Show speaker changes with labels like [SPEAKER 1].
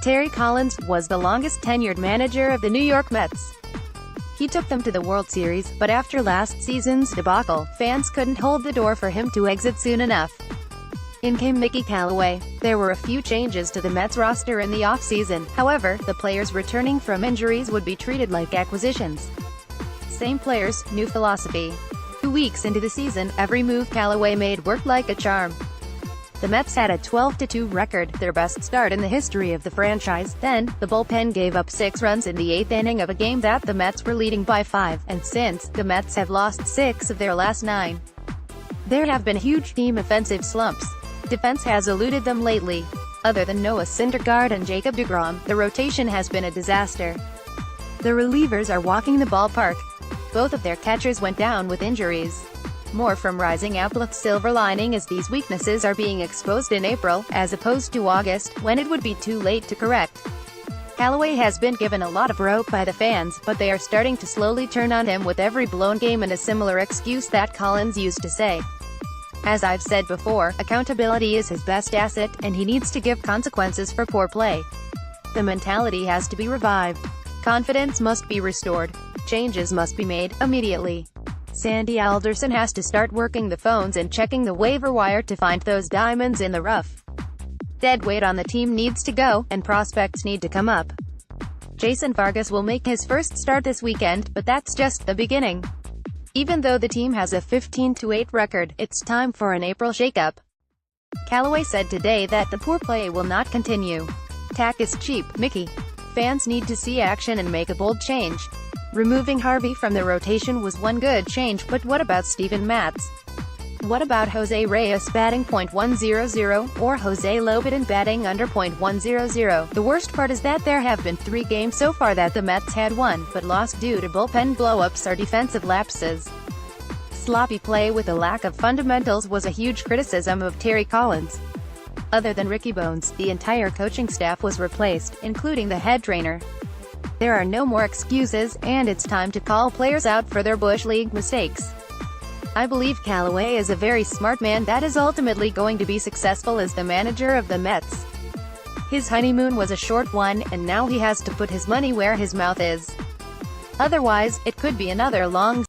[SPEAKER 1] Terry Collins was the longest tenured manager of the New York Mets. He took them to the World Series, but after last season's debacle, fans couldn't hold the door for him to exit soon enough. In came Mickey Callaway. There were a few changes to the Mets roster in the offseason, however, the players returning from injuries would be treated like acquisitions. Same players, new philosophy. 2 weeks into the season, every move Callaway made worked like a charm. The Mets had a 12-2 record, their best start in the history of the franchise. Then, the bullpen gave up 6 runs in the 8th inning of a game that the Mets were leading by 5, and since, the Mets have lost 6 of their last 9. There have been huge team offensive slumps. Defense has eluded them lately. Other than Noah Syndergaard and Jacob deGrom, the rotation has been a disaster. The relievers are walking the ballpark. Both of their catchers went down with injuries. More from Rising Outlook's silver lining is these weaknesses are being exposed in April, as opposed to August, when it would be too late to correct. Callaway has been given a lot of rope by the fans, but they are starting to slowly turn on him with every blown game, and a similar excuse that Collins used to say. As I've said before, accountability is his best asset, and he needs to give consequences for poor play. The mentality has to be revived. Confidence must be restored. Changes must be made, immediately. Sandy Alderson has to start working the phones and checking the waiver wire to find those diamonds in the rough. Dead weight on the team needs to go, and prospects need to come up. Jason Vargas will make his first start this weekend, but that's just the beginning. Even though the team has a 15-8 record, it's time for an April shakeup. Callaway said today that the poor play will not continue. Tack is cheap, Mickey. Fans need to see action and make a bold change. Removing Harvey from the rotation was one good change, but what about Steven Matz? What about Jose Reyes batting .100, or Jose Lobaton batting under .100? The worst part is that there have been 3 games so far that the Mets had won, but lost due to bullpen blow-ups or defensive lapses. Sloppy play with a lack of fundamentals was a huge criticism of Terry Collins. Other than Ricky Bones, the entire coaching staff was replaced, including the head trainer. There are no more excuses, and it's time to call players out for their Bush League mistakes. I believe Callaway is a very smart man that is ultimately going to be successful as the manager of the Mets. His honeymoon was a short one, and now he has to put his money where his mouth is. Otherwise, it could be another long